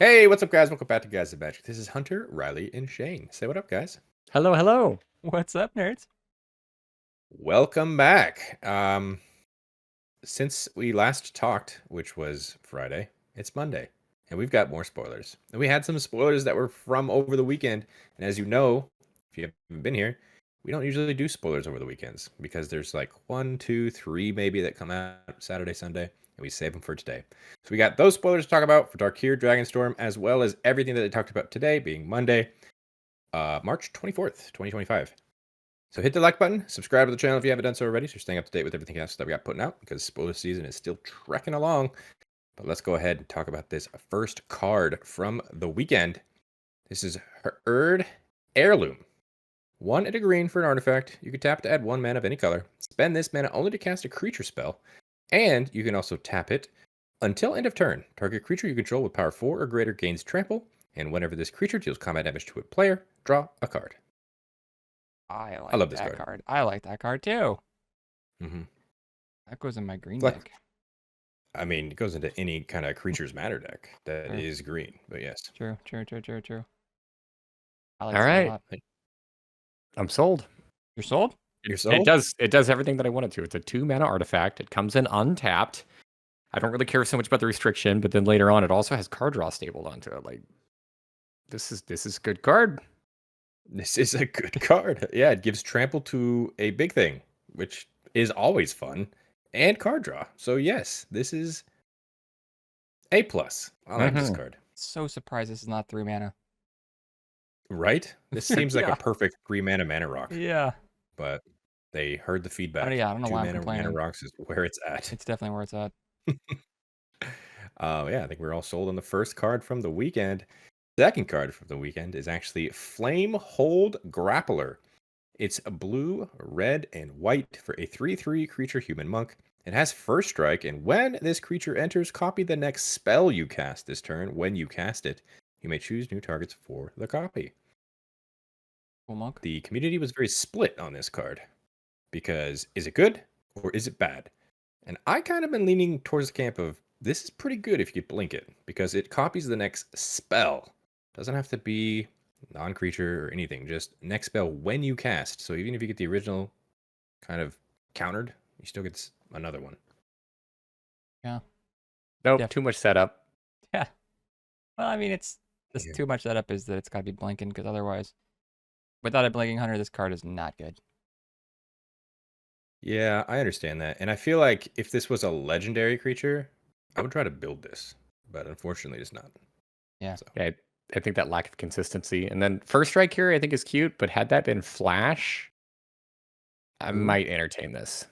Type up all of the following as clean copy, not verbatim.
Hey, what's up, guys? Welcome back to Guys of Magic. This is Hunter, Riley, and Shane. Say what up, guys. Hello, hello. What's up, nerds? Welcome back. Since we last talked, which was Friday, it's Monday, and we've got more spoilers. And we had some spoilers that were from over the weekend. And as you know, if you haven't been here, we don't usually do spoilers over the weekends because there's like 1, 2, 3 maybe that come out Saturday, Sunday, and we save them for today. So we got those spoilers to talk about for Tarkir, Dragonstorm, as well as everything that they talked about today, being Monday, March 24th, 2025. So hit the like button, subscribe to the channel if you haven't done so already, so you're staying up to date with everything else that we got putting out, because spoiler season is still trekking along. But let's go ahead and talk about this first card from the weekend. This is Heirloom. 1 and a green for an artifact. You can tap to add 1 mana of any color. Spend this mana only to cast a creature spell. And you can also tap it until end of turn. Target creature you control with power 4 or greater gains trample. And whenever this creature deals combat damage to a player, draw a card. I love this that card. I like that card too. Mm-hmm. That goes in my green Like- deck. I mean, it goes into any kind of creatures matter deck that Sure. is green, but yes. True. I like All that a right. lot. I'm sold. You're sold? You're sold? It does everything that I wanted to. It's a 2-mana artifact. It comes in untapped. I don't really care so much about the restriction, but then later on it also has card draw stapled onto it. Like this is a good card. This is a good card. Yeah, it gives trample to a big thing, which is always fun, and card draw. So yes, this is A+. I like this card. So surprised this is not 3 mana. Right? This seems like Yeah. a perfect 3 mana rock. Yeah. But they heard the feedback. I don't know 2 why I'm mana complaining. rocks is where it's at. It's definitely where it's at. Yeah, I think we're all sold on the first card from the weekend. Second card from the weekend is actually Flamehold Grappler. It's a blue, red, and white for a 3/3 creature human monk. It has first strike, and when this creature enters, copy the next spell you cast this turn. When you cast it, you may choose new targets for the copy. Cool monk. The community was very split on this card because is it good or is it bad? And I kind of been leaning towards the camp of this is pretty good if you blink it because it copies the next spell. Doesn't have to be non-creature or anything, just next spell when you cast. So even if you get the original kind of countered, you still get another one. Nope, Def- too much setup. Yeah. Well, I mean, it's just Yeah. too much setup is that it's got to be blinking, because otherwise, without a blinking hunter, this card is not good. Yeah, I understand that. And I feel like if this was a legendary creature, I would try to build this. But unfortunately, it's not. Yeah. So. Yeah, I think that lack of consistency. And then first strike here I think is cute, but had that been flash, I Ooh. might entertain this.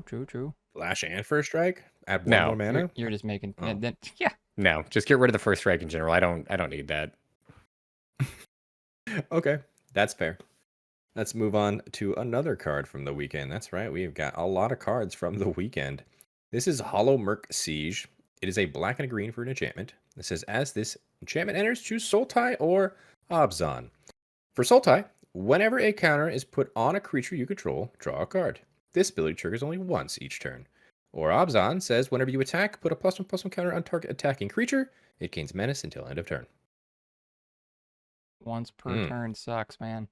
True. Flash and first strike? Add 1 No. more mana? You're just making... Oh. Yeah. No, just get rid of the first strike in general. I don't need that. Okay, that's fair. Let's move on to another card from the weekend. That's right, we've got a lot of cards from the weekend. This is Hollowmurk Siege. It is a black and a green for an enchantment. It says, as this enchantment enters, choose Sultai or Abzan. For Sultai, whenever a counter is put on a creature you control, draw a card. This ability triggers only once each turn. Or Abzan says, whenever you attack, put a +1/+1 counter on target attacking creature. It gains menace until end of turn. Once per turn sucks, man.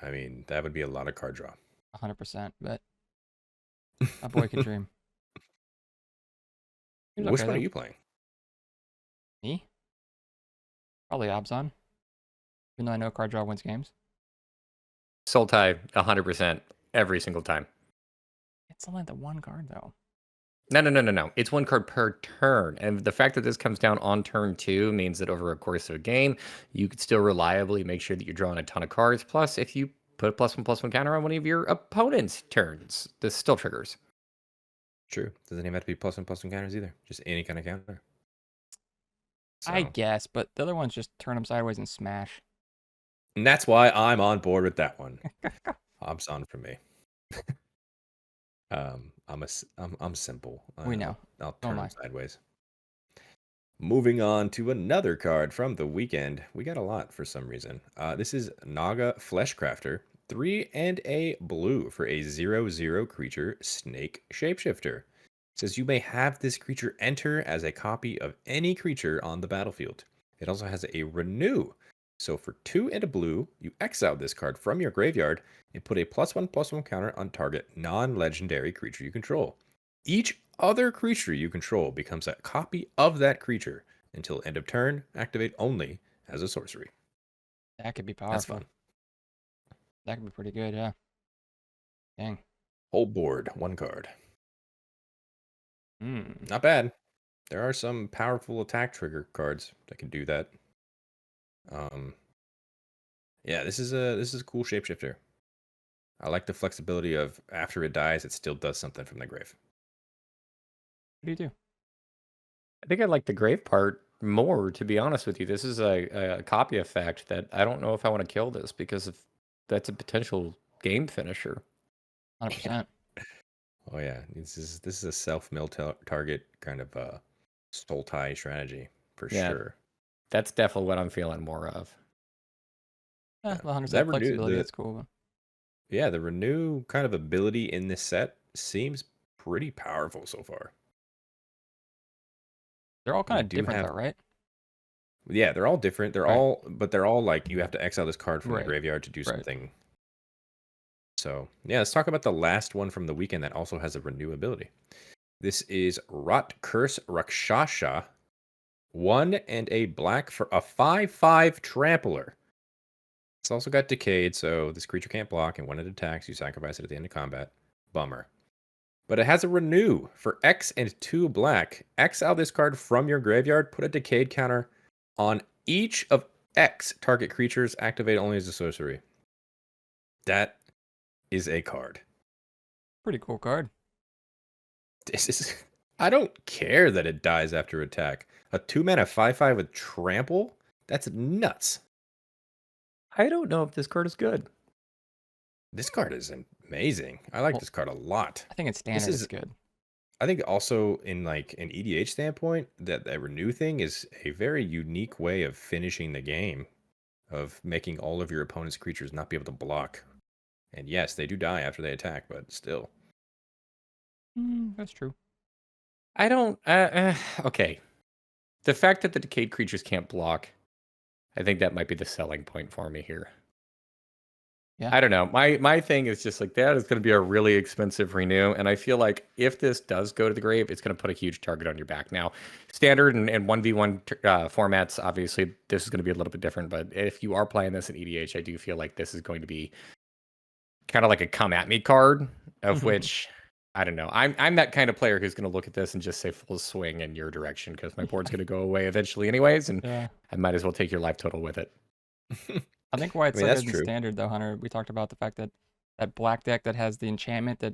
I mean, that would be a lot of card draw. 100%, but a boy can dream. Seems Which okay, one are though. you playing? Me? Probably Abzan. Even though I know card draw wins games. Sultai 100% every single time. It's only the 1 card, though. No. It's 1 card per turn. And the fact that this comes down on turn 2 means that over a course of a game, you could still reliably make sure that you're drawing a ton of cards. Plus, if you put a +1/+1 counter on one of your opponent's turns, this still triggers. True. Doesn't even have to be +1/+1 counters either. Just any kind of counter. I So- guess, but the other ones just turn them sideways and smash. And that's why I'm on board with that one. Abzan for me. I'm simple. We know. I'll So am turn I. them sideways. Moving on to another card from the weekend. We got a lot for some reason. This is Naga Fleshcrafter. 3 and a blue for a 0/0 creature snake shapeshifter. says you may have this creature enter as a copy of any creature on the battlefield. It also has a renew. So for 2 and a blue, you exile this card from your graveyard and put a +1/+1 counter on target non-legendary creature you control. Each other creature you control becomes a copy of that creature until end of turn, activate only as a sorcery. That could be That's powerful. fun. That could be pretty good, yeah. Dang. Whole board, 1 card. Hmm. Not bad. There are some powerful attack trigger cards that can do that. Yeah, this is a cool shapeshifter. I like the flexibility of after it dies, it still does something from the grave. What do you do? I think I like the grave part more, to be honest with you. This is a copy effect that I don't know if I want to kill this because of that's a potential game finisher. 100%. Oh yeah, this is a self-mill target kind of soul tie strategy for Yeah. sure. That's definitely what I'm feeling more of. Yeah, Yeah. the 100% That renew flexibility, the that's cool. But yeah the renew kind of ability in this set seems pretty powerful so far. they're all We kind of do different have though, right? yeah they're all different. Right. But they're all like you have to exile this card from the Right. graveyard to do Right. something. So yeah, let's talk about the last one from the weekend that also has a renew ability. This is Rot Curse Rakshasa. 1 and a black for a 5/5 trampler. It's also got Decayed, so this creature can't block, and when it attacks, you sacrifice it at the end of combat. Bummer. But it has a renew for X and 2 black. Exile this card from your graveyard, put a Decayed counter on each of X target creatures, activate only as a sorcery. That is a card. Pretty cool card. This is. I don't care that it dies after attack. A 2-mana 5/5 with trample? That's nuts. I don't know if this card is good. This card is amazing. I like Well, this card a lot. I think it's This standard. is, It's good. I think, also in like an EDH standpoint, that renew thing is a very unique way of finishing the game, of making all of your opponent's creatures not be able to block. And yes, they do die after they attack, but still. That's true. I don't. Okay. The fact that the decayed creatures can't block, I think that might be the selling point for me here. Yeah. I don't know. My thing is just like that is going to be a really expensive renew, and I feel like if this does go to the grave, it's going to put a huge target on your back. Now, standard and 1v1 formats, obviously, this is going to be a little bit different. But if you are playing this in EDH, I do feel like this is going to be kind of like a come at me card, of which I don't know. I'm that kind of player who's going to look at this and just say full swing in your direction because my board's going to go away eventually, anyways, and Yeah. I might as well take your life total with it. I think why it's mean, so that's good in true. standard though, Hunter. We talked about the fact that that black deck that has the enchantment that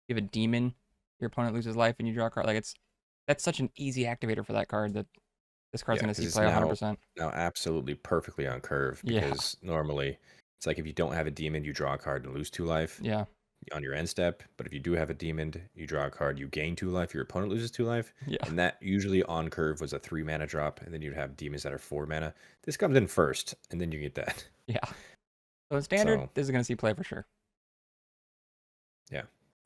you have a demon, your opponent loses life and you draw a card. Like that's such an easy activator for that card that this card's Yeah, gonna 'cause see it's play 100%. now absolutely perfectly on curve, Yeah. because normally it's like if you don't have a demon, you draw a card and lose 2 life Yeah. on your end step. But if you do have a demon, you draw a card, you gain 2 life, your opponent loses 2 life. Yeah. And that usually on curve was a 3-mana drop, and then you'd have demons that are 4 mana. This comes in first, and then you get that. Yeah. So in standard, So this is gonna see play for sure. yeah,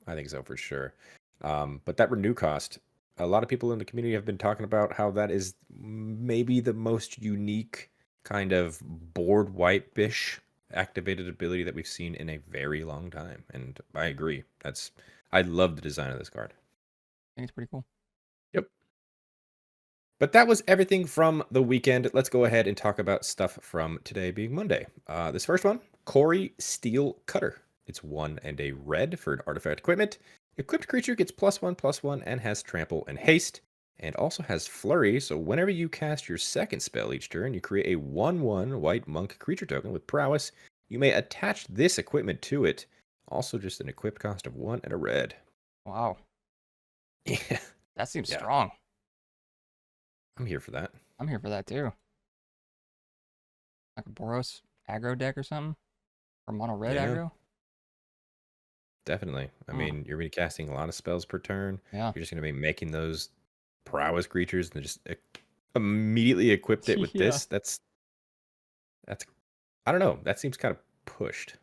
I think so for sure. But that renew cost, a lot of people in the community have been talking about how that is maybe the most unique kind of board wipe-ish activated ability that we've seen in a very long time. And I agree. I love the design of this card. I think it's pretty cool. Yep. But that was everything from the weekend. Let's go ahead and talk about stuff from today being Monday. This first one, Cori-Steel Cutter. It's 1 and a red for an artifact equipment. Equipped creature gets +1/+1 and has trample and haste, and also has flurry. So whenever you cast your second spell each turn, you create a 1/1 white monk creature token with prowess. You may attach this equipment to it. Also just an equipped cost of 1 and a red. Wow. Yeah, That seems Yeah. strong. I'm here for that. I'm here for that too. Like a Boros aggro deck or something? Or mono red Yeah. aggro? Definitely. I mean, you're going to be casting a lot of spells per turn. Yeah. You're just going to be making those prowess creatures and just immediately equipped it with Yeah. this. That's I don't know. That seems kind of pushed.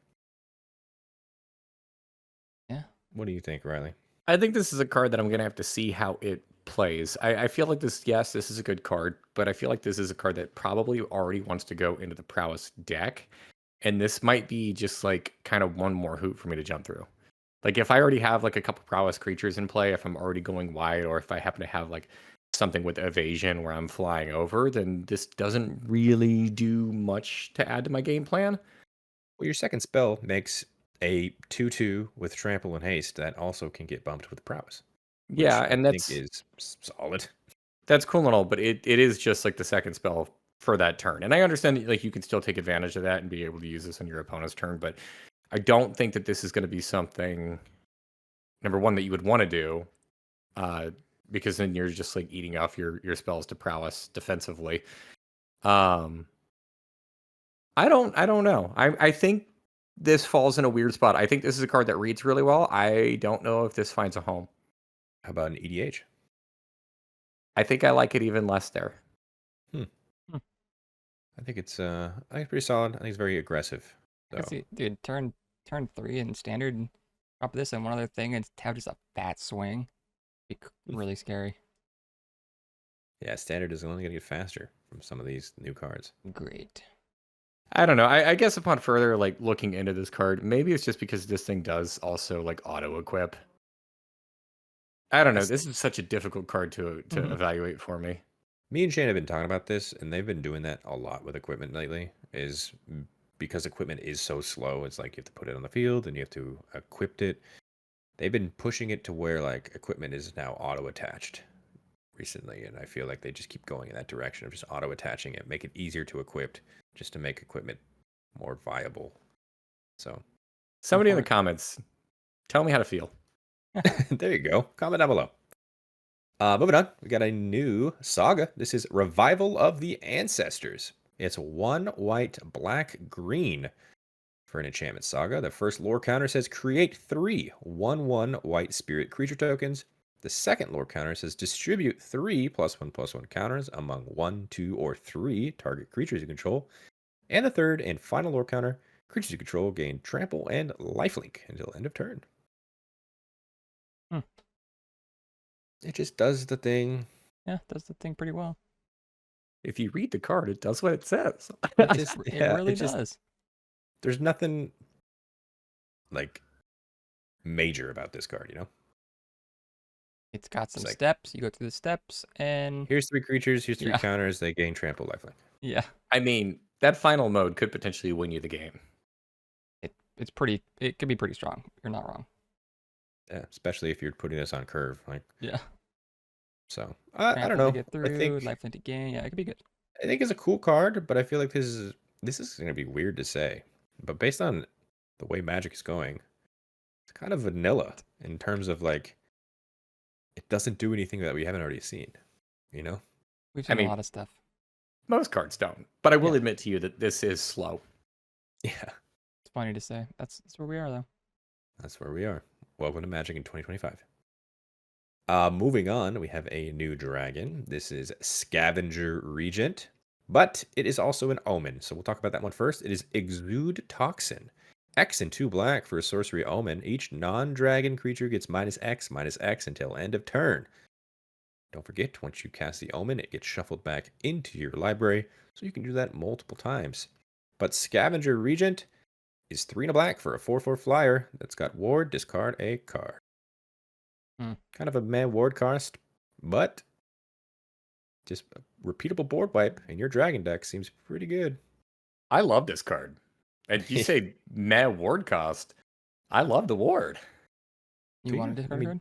Yeah. What do you think, Riley? I think this is a card that I'm gonna have to see how it plays. I feel like this. Yes, this is a good card, but I feel like this is a card that probably already wants to go into the prowess deck, and this might be just like kind of one more hoop for me to jump through. Like if I already have like a couple prowess creatures in play, if I'm already going wide, or if I happen to have like something with evasion where I'm flying over, then this doesn't really do much to add to my game plan. Well, your second spell makes a 2/2 with trample and haste that also can get bumped with prowess, which Yeah, I and think is solid. that's cool and all, but it is just like the second spell for that turn. And I understand that, like you can still take advantage of that and be able to use this on your opponent's turn, but I don't think that this is going to be something number one that you would want to do, because then you're just like eating off your spells to prowess defensively. I don't know. I think this falls in a weird spot. I think this is a card that reads really well. I don't know if this finds a home. How about an EDH? I think I like it even less there. I think it's pretty solid. I think it's very aggressive. I can So see, dude, turn 3 in standard, and drop this and one other thing, and have just a fat swing. Be really scary. yeah, standard is only gonna get faster from some of these new cards. Great. I don't know. I guess upon further like looking into this card, maybe it's just because this thing does also like auto equip. I don't know. This is such a difficult card to evaluate for me. Me and Shane have been talking about this, and they've been doing that a lot with equipment lately. Is because equipment is so slow. It's like you have to put it on the field and you have to equip it. They've been pushing it to where like equipment is now auto attached recently, and I feel like they just keep going in that direction of just auto attaching it, make it easier to equip, just to make equipment more viable. So Somebody in the comments, tell me how to feel. there you go. Comment down below. Moving on, we got a new saga. This is Revival of the Ancestors. It's 1 white, black, green for an enchantment saga. The first lore counter says create 3 1/1 white spirit creature tokens. The second lore counter says distribute 3 +1/+1 counters among 1, 2, or 3 target creatures you control. And the third and final lore counter, creatures you control gain trample and lifelink until end of turn. It just does the thing. Yeah, does the thing pretty well. If you read the card, it does what it says. It just, It really just, does. There's nothing like major about this card, you know? It's got some like- steps. You go through the steps, and Here's 3 creatures, here's 3 Yeah. counters, they gain trample lifelink. yeah, I mean, that final mode could potentially win you the game. it's pretty. It could be pretty strong. You're not wrong. Yeah, especially if you're putting this on curve. Like, Yeah. so I Trample don't know. to get through, I think lifelink to gain. Yeah, it could be good. it's a cool card, but I feel like this is gonna be weird to say. But based on the way Magic is going, it's kind of vanilla in terms of like it doesn't do anything that we haven't already seen. You know? We've seen mean- a lot of stuff. Most cards don't. But I will Yeah. admit to you that this is slow. Yeah. It's funny to say. That's where we are, though. That's where we are. Welcome to Magic in 2025. Moving on, we have a new dragon. This is Scavenger Regent, but it is also an omen. So we'll talk about that one first. It is Exude Toxin. X and 2 black for a sorcery omen. Each non-dragon creature gets -X until end of turn. Don't forget, once you cast the omen, it gets shuffled back into your library, so you can do that multiple times. But Scavenger Regent is 3 and a black for a 4/4 flyer that's got ward, discard a card. Kind of a mad ward cost, but just a repeatable board wipe in your dragon deck seems pretty good. I love this card. And you say mad ward cost. I love the ward. You Do want you? to I discard mean- a card?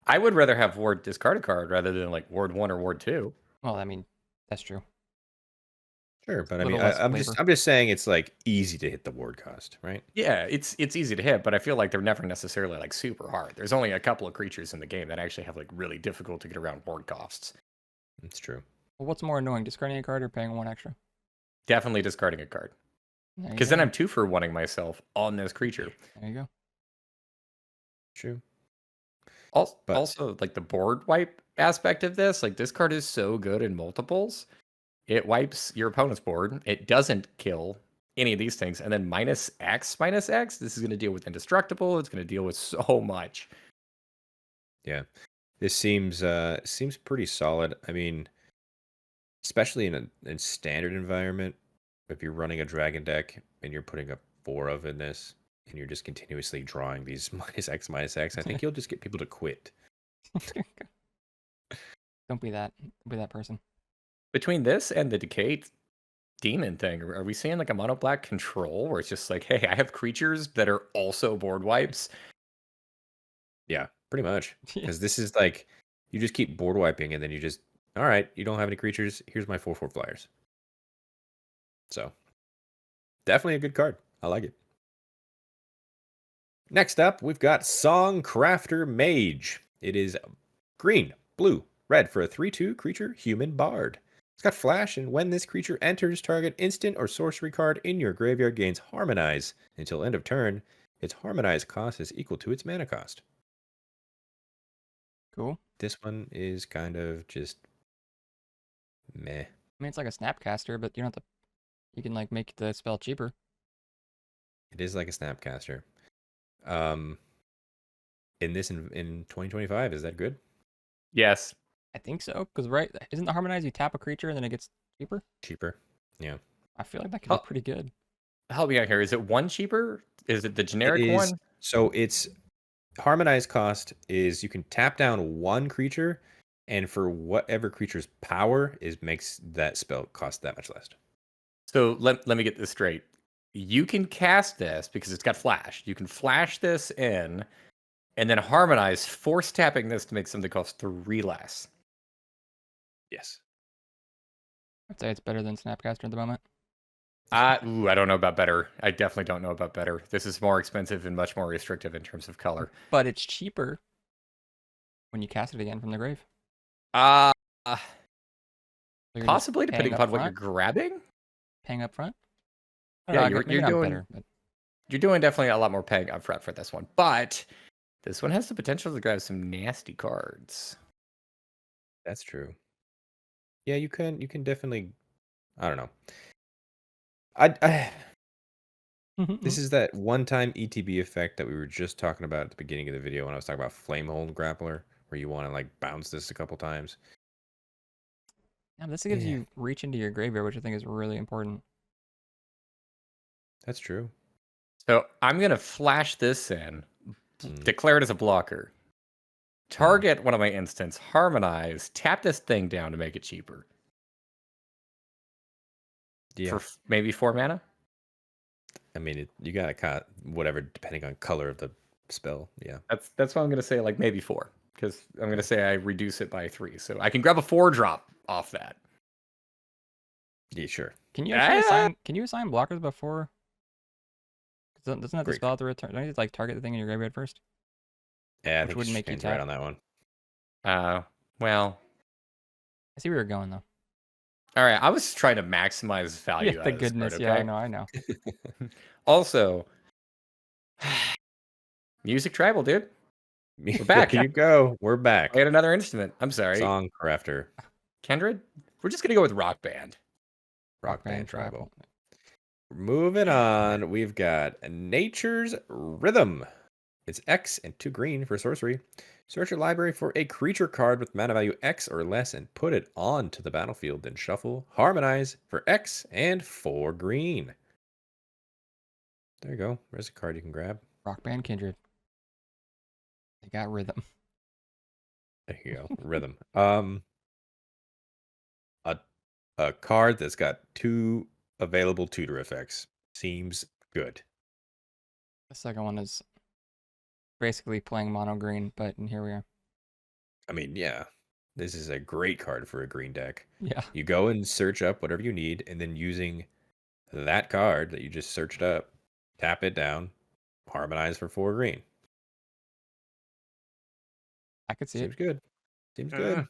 I would rather have ward discard a card rather than like ward 1 or ward 2. Well, I mean, that's true. Sure, but I Little mean, less I'm flavor. just saying it's like easy to hit the ward cost, right? Yeah, it's easy to hit, but I feel like they're never necessarily like super hard. There's only a couple of creatures in the game that actually have like really difficult to get around ward costs. It's true. Well, what's more annoying, discarding a card or paying 1 extra? Definitely discarding a card. There you Because go. then I'm 2 for 1ing myself on this creature. There you go. True. Also, But- also, like the board wipe aspect of this, like this card is so good in multiples. It wipes your opponent's board. It doesn't kill any of these things. And then -X, this is going to deal with indestructible. It's going to deal with so much. Yeah. This seems pretty solid. I mean, especially in standard environment, if you're running a dragon deck and you're putting a 4 of in this and you're just continuously drawing these -X, I think you'll just get people to quit. Don't be that. Don't be that person. Between this and the Decayed Demon thing, are we seeing like a mono black control where it's just like, hey, I have creatures that are also board wipes? Yeah, pretty much. Yeah. Because this is like, you just keep board wiping and then you just, all right, you don't have any creatures. Here's my 4/4 flyers. So, definitely a good card. I like it. Next up, we've got Songcrafter Mage. It is green, blue, red for a 3/2 creature, human bard. It's got flash, and when this creature enters, target instant or sorcery card in your graveyard gains Harmonize until end of turn. Its Harmonize cost is equal to its mana cost. Cool. This one is kind of just meh. I mean, it's like a Snapcaster, but you don't have to. You can like make the spell cheaper. It is like a Snapcaster. In 2025, is that good? Yes. I think so, because right, isn't the Harmonize you tap a creature and then it gets cheaper? Cheaper. Yeah. I feel like that could Oh. be pretty good. Help me out here. Is it one cheaper? Is it the generic It is, one? so it's Harmonize cost is you can tap down one creature, and for whatever creature's power is makes that spell cost that much less. So let me get this straight. You can cast this because it's got flash. You can flash this in and then Harmonize, force tapping this to make something cost 3 less. Yes. I'd say it's better than Snapcaster at the moment. I don't know about better. I definitely don't know about better. This is more expensive and much more restrictive in terms of color. But it's cheaper when you cast it again from the grave. Uh, So you're just possibly, paying depending up upon what you're front? grabbing. Paying up front. Yeah, Maybe you're not doing better, but you're doing definitely a lot more paying up front for this one. But this one has the potential to grab some nasty cards. That's true. Yeah, you can definitely, I don't know. This is that one-time ETB effect that we were just talking about at the beginning of the video when I was talking about Flamehold Grappler, where you want to like bounce this a couple times. yeah, this gives Yeah. you reach into your graveyard, which I think is really important. That's true. So I'm gonna flash this in, Mm. declare it as a blocker. Target one of my instants, Harmonize, tap this thing down to make it cheaper. Yeah. For maybe 4 mana. I mean, you gotta cut whatever depending on color of the spell. Yeah. That's what I'm gonna say, like maybe 4, because I'm gonna say I reduce it by 3, so I can grab a 4-drop off that. Yeah, sure. Can you actually assign? Can you assign blockers before? Doesn't that the Great. spell at the return? Don't you just like target the thing in your graveyard first? Yeah, I Which think wouldn't make you Shane's right tap. on that one. Well, I see where you're going though. all right. I was trying to maximize value. Yeah, out the of this goodness. card, Yeah, okay? I know. Also, Music Tribal, dude. We're back. There you go. We're back. I had another instrument. I'm sorry. Songcrafter. Kindred? We're just gonna go with Rock Band. Rock Band Tribal. Moving on, we've got Nature's Rhythm. It's X and 2 green for sorcery. Search your library for a creature card with mana value X or less and put it onto the battlefield. Then shuffle Harmonize for X and 4 green. There you go. There's a card you can grab. Rock Band Kindred. They got rhythm. There you go. Rhythm. A card that's got 2 available tutor effects. Seems good. The second one is basically playing mono green, but here we are. I mean, yeah. This is a great card for a green deck. Yeah. You go and search up whatever you need, and then using that card that you just searched up, tap it down, Harmonize for 4 green. I could see Seems it. good. Seems good.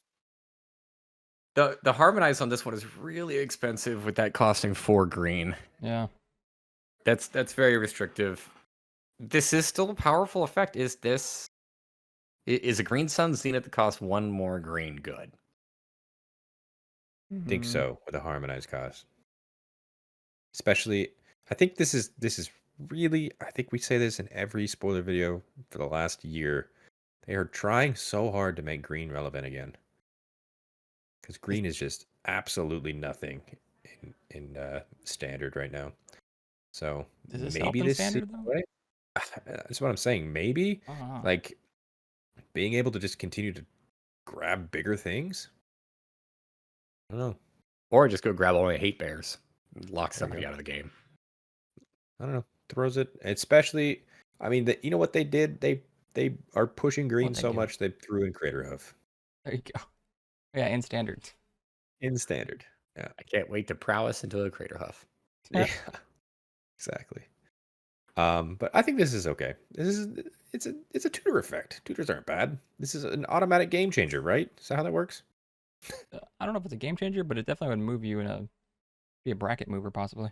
The Harmonize on this one is really expensive with that costing 4 green. Yeah. That's very restrictive. This is still a powerful effect. Is a Green Sun Zenith that costs 1 more green good? Think Mhm. so with a Harmonized cost. Especially, I think this is really, I think we say this in every spoiler video for the last year. I They are trying so hard to make green relevant again. Because green is just absolutely nothing in standard right now. So Does this help maybe in this is standard though? right. That's what I'm saying. Maybe Oh, like being able to just continue to grab bigger things. I don't know. Or just go grab all my hate bears. Lock There you somebody go. out of the game. I don't know. Throws it, especially. I mean, you know what they did? They are pushing green what'd they so do? much they threw in Crater Hoof There you go. Yeah, in standards. in standard. Yeah, I can't wait to prowess into a crater huff. yeah, exactly. But I think this is okay. It's a tutor effect. Tutors aren't bad. This is an automatic game changer, right? Is that how that works? I don't know if it's a game changer, but it definitely would move you be a bracket mover possibly.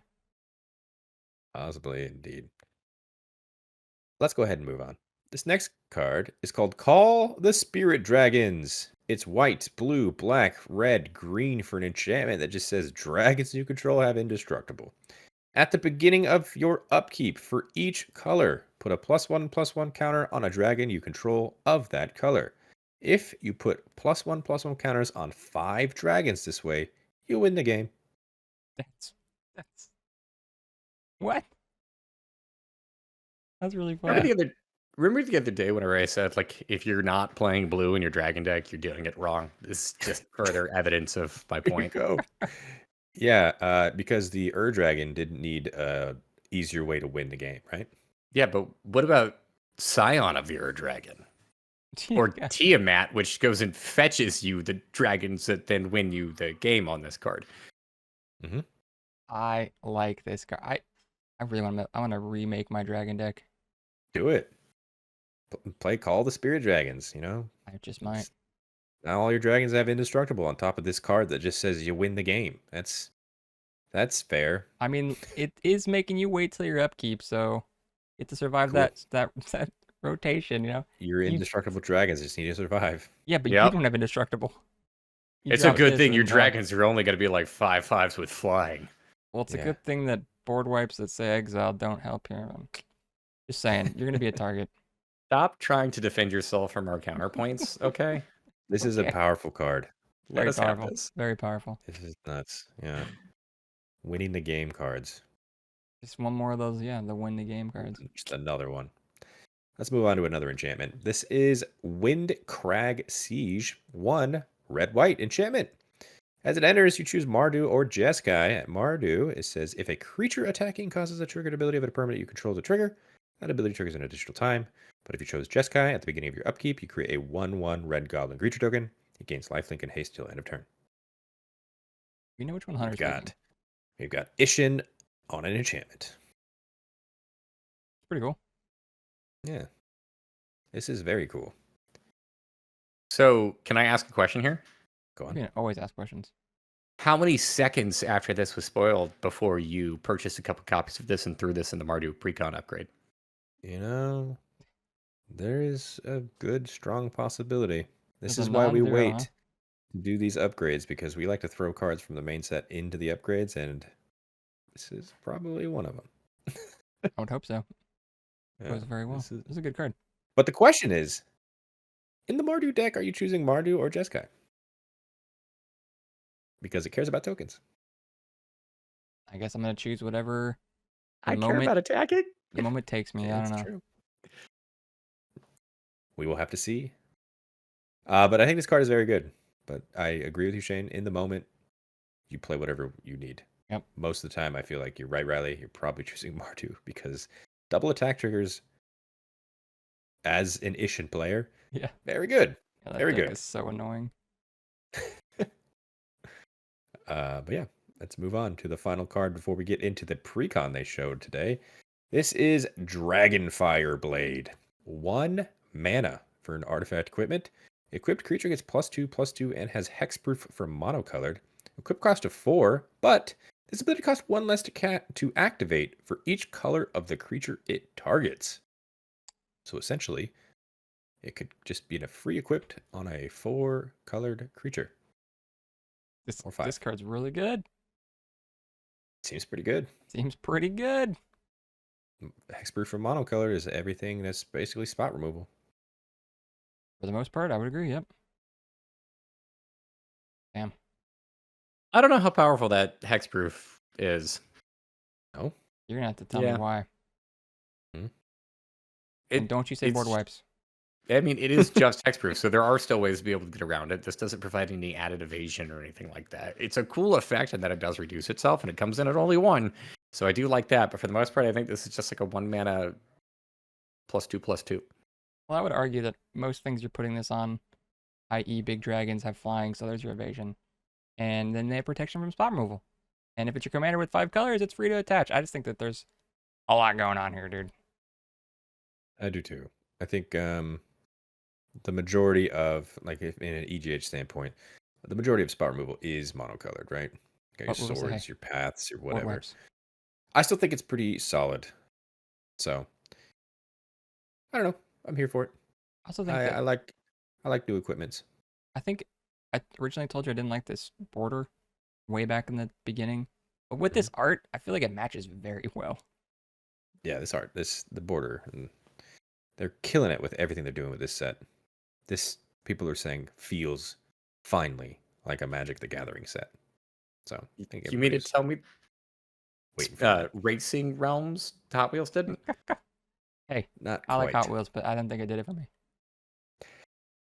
Possibly, indeed. Let's go ahead and move on. This next card is called Call the Spirit Dragons. It's white, blue, black, red, green for an enchantment that just says dragons you control have indestructible. At the beginning of your upkeep for each color, put a +1/+1 counter on a dragon you control of that color. If you put +1/+1 counters on 5 dragons this way, you win the game. That's what? That's really Remember funny. the other day whenever I said, like, if you're not playing blue in your dragon deck, you're doing it wrong. This is just further evidence of my There you point. go. Yeah, because the Dragon didn't need a easier way to win the game, right? Yeah, but what about Scion of your dragon? Or Yeah. Tiamat, which goes and fetches you the dragons that then win you the game on this card. Mm-hmm. I like this guy. I really want to remake my dragon deck. Do it. Play Call the Spirit Dragons, you know? I just might. Now all your dragons have indestructible on top of this card that just says you win the game. That's fair. I mean, it is making you wait till your upkeep, so you have to survive Cool. that rotation, you know? Your You- indestructible dragons just need to survive. Yeah, but you Yep. don't have indestructible. You It's a drop good this thing and your done. dragons are only going to be like 5/5s with flying. Well, it's a Yeah. good thing that board wipes that say exile don't help here. Just saying, you're gonna be a target. Stop trying to defend yourself from our counterpoints, okay? This is a Okay. powerful card. Let Very us have powerful. this. Very powerful. This is nuts. Yeah. Winning the game cards. Just one more of those, yeah, the win the game cards. Just another one. Let's move on to another enchantment. This is Windcrag Siege, 1 red-white enchantment. As it enters, you choose Mardu or Jeskai. At Mardu, it says if a creature attacking causes a triggered ability of a permanent you control to trigger, that ability triggers an additional time. But if you chose Jeskai at the beginning of your upkeep, you create a 1/1 red goblin creature token. It gains lifelink and haste till end of turn. We know which one Hunter's picking. We've got Ishin on an enchantment. It's pretty cool. Yeah. This is very cool. So, can I ask a question here? Go You on. can always ask questions. How many seconds after this was spoiled before you purchased a couple copies of this and threw this in the Mardu Precon upgrade? You know, there is a good, strong possibility. This There's is a why we non-zero, wait huh? to do these upgrades, because we like to throw cards from the main set into the upgrades, and this is probably one of them. I would hope so. It goes very well. this is- This is a good card. But the question is, in the Mardu deck, are you choosing Mardu or Jeskai? Because it cares about tokens. I guess I'm gonna choose whatever I care moment- about attacking. the moment takes me. I don't know. True. We will have to see. But I think this card is very good. But I agree with you, Shane. In the moment, you play whatever you need. Yep. Most of the time, I feel like you're right, Riley. You're probably choosing Mardu because double attack triggers as an Ishin player, Yeah. very good. Yeah, that Very deck good. is so annoying. But yeah, let's move on to the final card before we get into the precon they showed today. This is Dragonfire Blade. 1 mana for an artifact equipment. Equipped creature gets +2/+2 and has hexproof for monocolored. Equip cost of 4, but this ability costs 1 less to activate for each color of the creature it targets. So essentially, it could just be a free equipped on a 4-colored creature. This Or 5. this card's really good. Seems pretty good. Seems pretty good. Hexproof for monocolor is everything that's basically spot removal. For the most part, I would agree. Yep. Damn. I don't know how powerful that hexproof is. No. You're gonna have to tell me Yeah. why. Hmm? And don't you say board it's- wipes? I mean, it is just hexproof, so there are still ways to be able to get around it. This doesn't provide any added evasion or anything like that. It's a cool effect in that it does reduce itself, and it comes in at only 1. So I do like that. But for the most part, I think this is just like a 1 mana +2/+2. Well, I would argue that most things you're putting this on, i.e., big dragons have flying, so there's your evasion, and then they have protection from spot removal. And if it's your commander with 5 colors, it's free to attach. I just think that there's a lot going on here, dude. I do too. I think the majority of, like, if in an EGH standpoint, the majority of spot removal is monocolored, right? You got your What will it say? swords, your paths, your Board whatever. wipes. I still think it's pretty solid. So I don't know. I'm here for it. I also think I, that I like I like new equipments. I think I originally told you I didn't like this border way back in the beginning, but with this art, I feel like it matches very well. Yeah, this art, the border, and they're killing it with everything they're doing with this set. This, people are saying, feels finally like a Magic the Gathering set. So I think You mean to everybody's tell me waiting for that. Racing Realms Hot Wheels didn't? Hey, Not I like quite. Hot Wheels, but I didn't think it did it for me.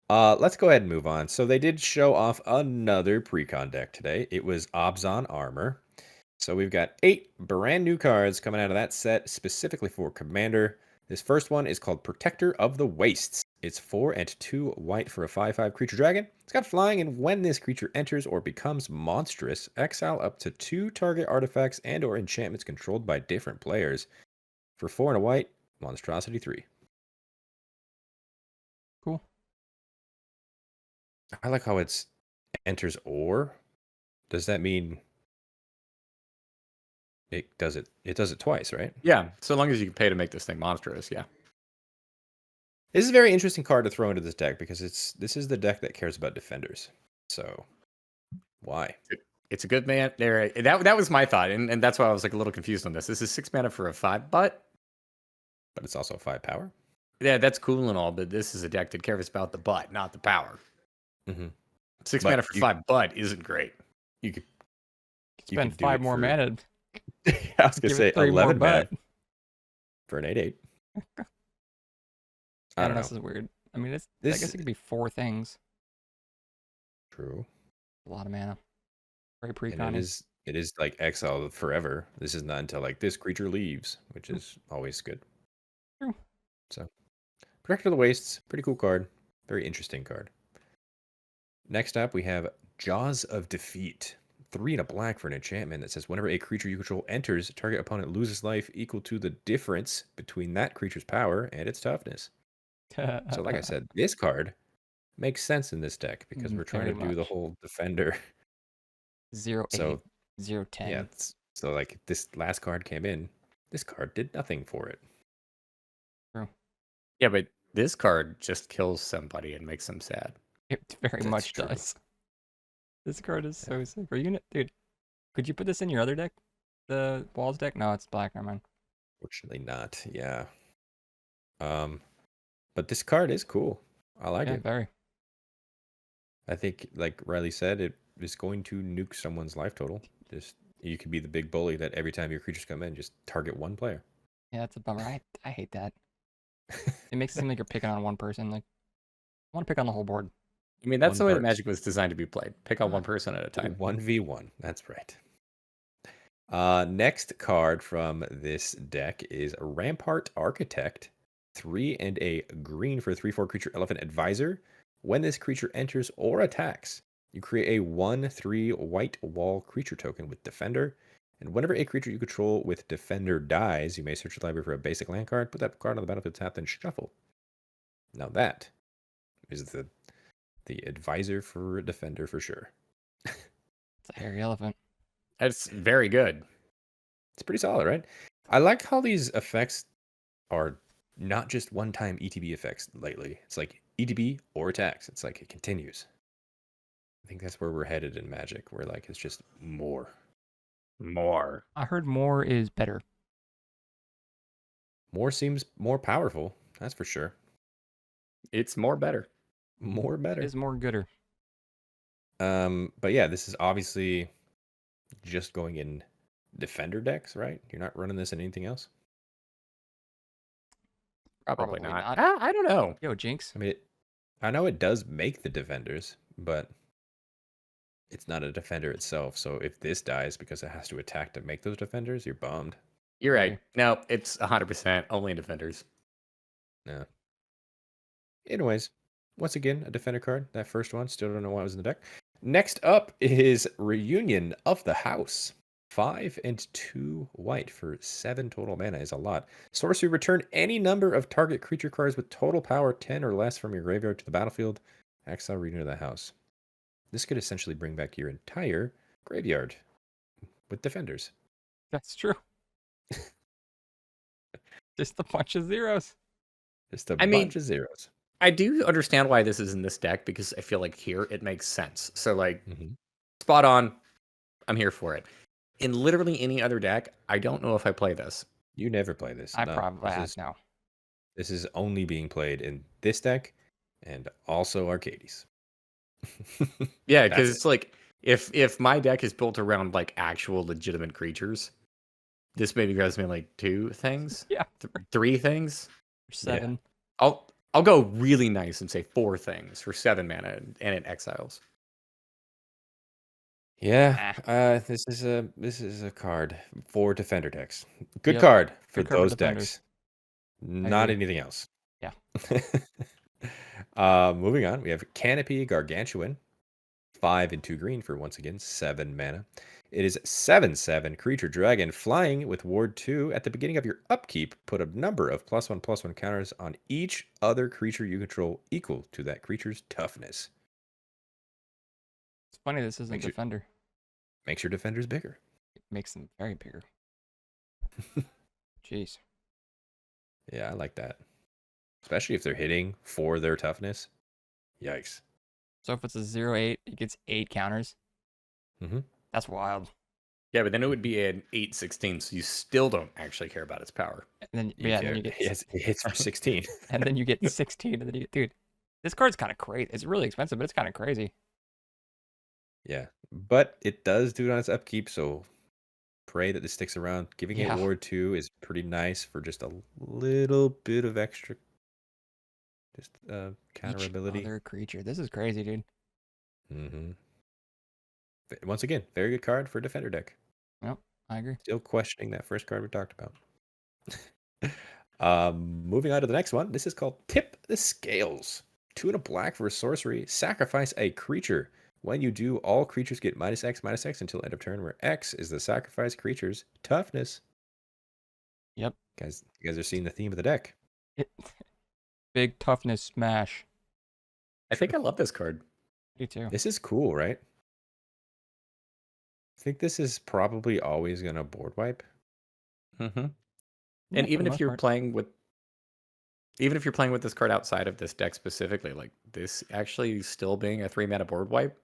Let's go ahead and move on. So they did show off another pre-con deck today. It was Abzan Armor. So we've got 8 brand new cards coming out of that set specifically for Commander. This first one is called Protector of the Wastes. It's 4 and 2 white for a 5/5 creature dragon. It's got flying, and when this creature enters or becomes monstrous, exile up to 2 target artifacts and or enchantments controlled by different players. For 4 and a white, monstrosity 3. Cool. I like how it's enters or. Does that mean it does it twice, right? Yeah, so long as you can pay to make this thing monstrous, yeah. This is a very interesting card to throw into this deck because this is the deck that cares about defenders. So why? It's a good man. There, that was my thought, and that's why I was like a little confused on this. This is 6 mana for a 5, but It's also 5 power. yeah, that's cool and all. But this is a deck that cares about the butt, not the power. Mm-hmm. 6 But mana for you- 5 butt isn't great. You could you Spend could do 5 it more for- mana. I was gonna Give say it 3 more 11 mana butt. for an 8/8. I don't know. This is weird. I mean, I This- guess it could be 4 things. True. A lot of mana. Very pre And it is like exile forever. This is not until like this creature leaves, which is always good. True. So Protector of the Wastes, pretty cool card. Very interesting card. Next up, we have Jaws of Defeat. 3 and a black for an enchantment that says whenever a creature you control enters, target opponent loses life equal to the difference between that creature's power and its toughness. So like I said, this card makes sense in this deck because we're trying to Very do the much. whole defender. 0/8, So 0/10. yeah, so like this last card came in. This card did nothing for it. Yeah, but this card just kills somebody and makes them sad. It very That's much true. does. This card is so sick. Are you gonna, dude? Could you put this in your other deck? The Walls deck? No, it's black. Never mind. Fortunately not. Yeah. But this card is cool. I like Yeah, it. very. I think, like Riley said, it is going to nuke someone's life total. Just you could be the big bully that every time your creatures come in, just target one player. Yeah, that's a bummer. I hate that. It makes it seem like you're picking on one person. Like, I want to pick on the whole board. I mean, that's One the way that part. Magic was designed to be played. Pick on one person at a time. 1v1. That's right. Next card from this deck is Rampart Architect. 3 and a green for a 3/4 creature elephant advisor. When this creature enters or attacks, you create a 1/3 white wall creature token with Defender. And whenever a creature you control with Defender dies, you may search your library for a basic land card, put that card on the battlefield tapped, and shuffle. Now that is the advisor for a Defender for sure. It's a hairy elephant. That's very good. It's pretty solid, right? I like how these effects are not just one-time ETB effects lately. It's like ETB or attacks. It's like it continues. I think that's where we're headed in Magic. Where like it's just more. More. I heard more is better. More seems more powerful. That's for sure. It's more better. more better. Is more gooder. But yeah, this is obviously just going in defender decks, right? You're not running this in anything else. Probably, Probably not. not. I don't know. Yo, Jinx. I mean, I know it does make the defenders, but it's not a defender itself. So if this dies because it has to attack to make those defenders, you're bummed. You're right. Agree. No, it's 100% only defenders. Yeah. Anyways, once again, a defender card. That first one, still don't know why it was in the deck. Next up is Reunion of the House. 5 and 2 white for 7 total mana is a lot. Sorcery, return any number of target creature cards with total power 10 or less from your graveyard to the battlefield. Exile Reunion of the House. This could essentially bring back your entire graveyard with defenders. That's true. Just a bunch of zeros. Just a I mean- bunch of zeros. I do understand why this is in this deck because I feel like here it makes sense. So like Mhm. spot on. I'm here for it. In literally any other deck, I don't know if I play this. You never play this. I No, probably this is no. This is only being played in this deck and also Arcades. Yeah, That's because it. it's like if my deck is built around like actual legitimate creatures, this maybe gives me like 2 things, Yeah. 3 things. 7. I'll go really nice and say 4 things for 7 mana and it exiles. Yeah, this is a card for defender decks. Good Yep, card for good card for those defenders. decks. Not agree. anything else. Yeah. Moving on, we have Canopy Gargantuan. 5 and 2 green for once again 7 mana. It is 7/7 creature dragon flying with ward 2. At the beginning of your upkeep, put a number of +1/+1 counters on each other creature you control equal to that creature's toughness. It's funny this isn't Makes you- defender. Makes your defenders bigger. It makes them very bigger. Jeez. Yeah, I like that. Especially if they're hitting for their toughness. Yikes. So if it's a 0/8, it gets 8 counters. Mhm. That's wild. Yeah, but then it would be an 8/16, so you still don't actually care about its power. And then You yeah, and care- then you get Yes, it hits for 16. and then you get 16, and then you get, dude. This card's kind of crazy. It's really expensive, but it's kind of crazy. Yeah, but it does do it on its upkeep, so pray that this sticks around. Giving Yeah. it ward 2 is pretty nice for just a little bit of extra just counter Each ability. other creature. This is crazy, dude. Mm-hmm. Once again, very good card for defender deck. I agree. Still questioning that first card we talked about. Moving on to the next one. This is called Tip the Scales. 2 and a black for a sorcery. Sacrifice a creature. When you do, all creatures get -X/-X until end of turn, where X is the sacrificed creature's toughness. Yep. You guys are seeing the theme of the deck. Big toughness smash. I think I love this card. You too. This is cool, right? I think this is probably always going to board wipe. Mm-hmm. Yeah, And for even the if most you're part. playing with this card outside of this deck specifically, like this actually still being a 3 mana board wipe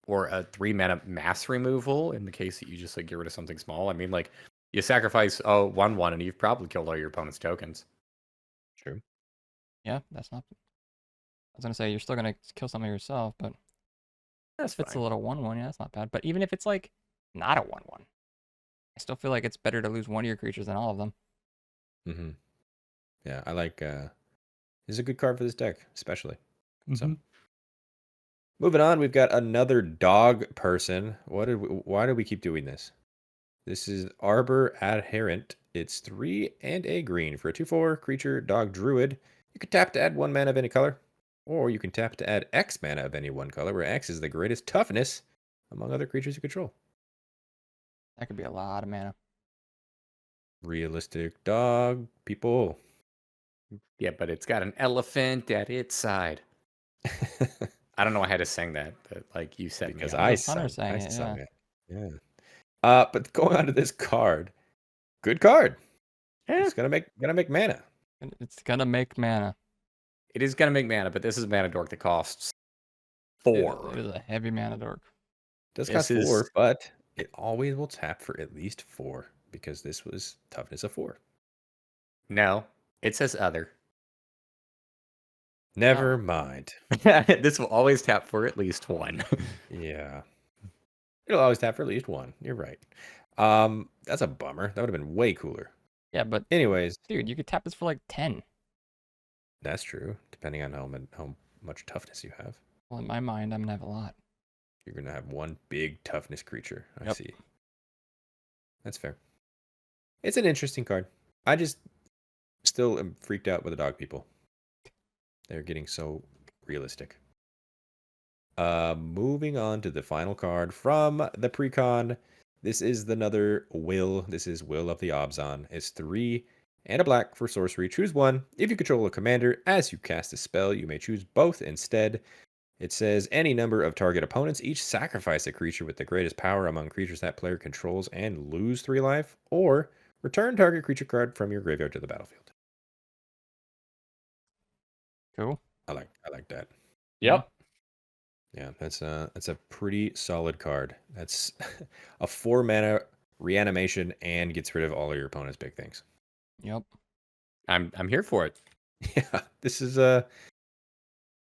or a 3 mana mass removal in the case that you just like get rid of something small. I mean, like you sacrifice a 1/1 and you've probably killed all your opponent's tokens. True. Yeah, that's not. I was gonna say you're still gonna kill something yourself, but That's if it's a fine. little 1/1, yeah, that's not bad. But even if it's like not a 1/1, I still feel like it's better to lose one of your creatures than all of them. Mm-hmm. Yeah, I like. This is a good card for this deck, especially. So, moving on, we've got another dog person. Why do we keep doing this? This is Arbor Adherent. It's 3 and a green for a 2/4 creature dog druid. You can tap to add 1 mana of any color, or you can tap to add X mana of any one color, where X is the greatest toughness among other creatures you control. That could be a lot of mana. Realistic dog people. Yeah, but it's got an elephant at its side. I don't know why I had to sing that, but like you said, Because I I was Hunter sung, saying it, yeah. it. Yeah. But going on to this card, good card. Yeah, It's gonna make mana. It's gonna make mana. it is gonna make mana, but this is a mana dork that costs It 4. is a heavy mana dork. Does This cost 4, is- but it always will tap for at least 4 because this was toughness of 4. No, it says other. Never mind. This will always tap for at least one. Yeah. It'll always tap for at least one. You're right. That's a bummer. That would have been way cooler. Yeah, but Anyways, dude, you could tap this for like 10. that's true. Depending on how much toughness you have. Well, in my mind, I'm gonna have a lot. You're going to have one big toughness creature. I Yep. see. That's fair. It's an interesting card. I just still am freaked out with the dog people. They're getting so realistic. Moving on to the final card from the precon. This is another Will. This is Will of the Abzan. It's 3 and a black for sorcery. Choose one. If you control a commander, as you cast a spell, you may choose both instead. It says any number of target opponents each sacrifice a creature with the greatest power among creatures that player controls and lose 3 life, or return target creature card from your graveyard to the battlefield. Cool. I like that. Yep. Yeah, that's a pretty solid card. That's a 4 mana reanimation and gets rid of all of your opponent's big things. Yep. I'm here for it. Yeah, this is a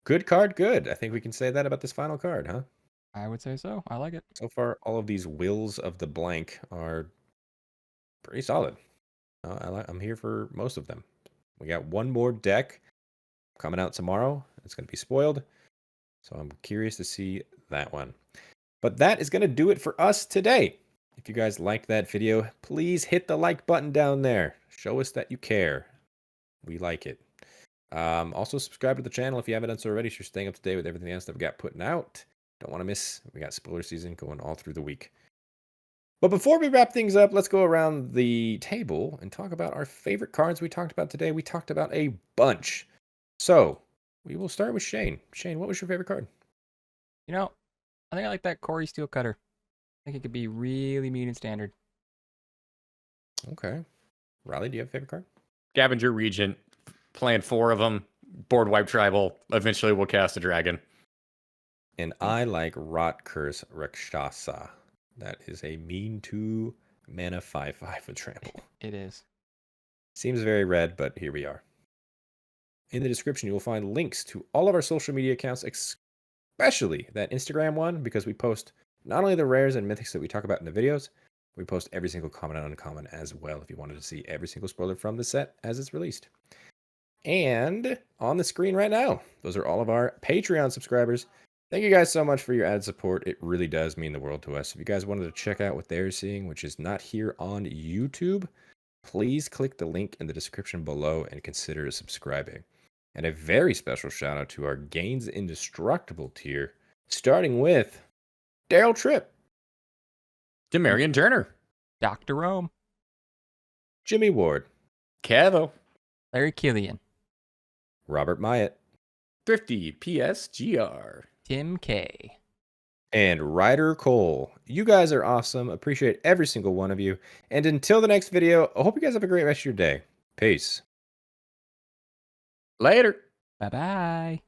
good card. Good. I think we can say that about this final card, huh? I would say so. I like it. So far, all of these wills of the blank are pretty solid. I'm here for most of them. We got one more deck coming out tomorrow. It's going to be spoiled. So I'm curious to see that one. But that is going to do it for us today. If you guys liked that video, please hit the like button down there. Show us that you care. We like it. Also, subscribe to the channel if you haven't done so already, so you're staying up to date with everything else that we got putting out. Don't want to miss. We got spoiler season going all through the week. But before we wrap things up, let's go around the table and talk about our favorite cards we talked about today. We talked about a bunch. So we will start with Shane. Shane, what was your favorite card? You know, I think I like that Cori-Steel Cutter. I think it could be really mean and standard. Okay. Riley, do you have a favorite card? Scavenger Regent, playing 4 of them, board wipe tribal. Eventually we'll cast a dragon. And I like Rot Curse Rakshasa. That is a mean 2 mana 5/5 with trample. It is. Seems very red, but here we are. In the description, you will find links to all of our social media accounts, especially that Instagram one, because we post not only the rares and mythics that we talk about in the videos, we post every single common and uncommon as well if you wanted to see every single spoiler from the set as it's released. And on the screen right now, those are all of our Patreon subscribers. Thank you guys so much for your added support. It really does mean the world to us. If you guys wanted to check out what they're seeing, which is not here on YouTube, please click the link in the description below and consider subscribing. And a very special shout out to our Gains Indestructible tier, starting with Daryl Tripp, Demarion Turner, Dr. Rome, Jimmy Ward, Kevo, Larry Killian, Robert Myatt, Thrifty PSGR, Tim K. and Ryder Cole. You guys are awesome. Appreciate every single one of you. And until the next video, I hope you guys have a great rest of your day. Peace. Later. Bye-bye.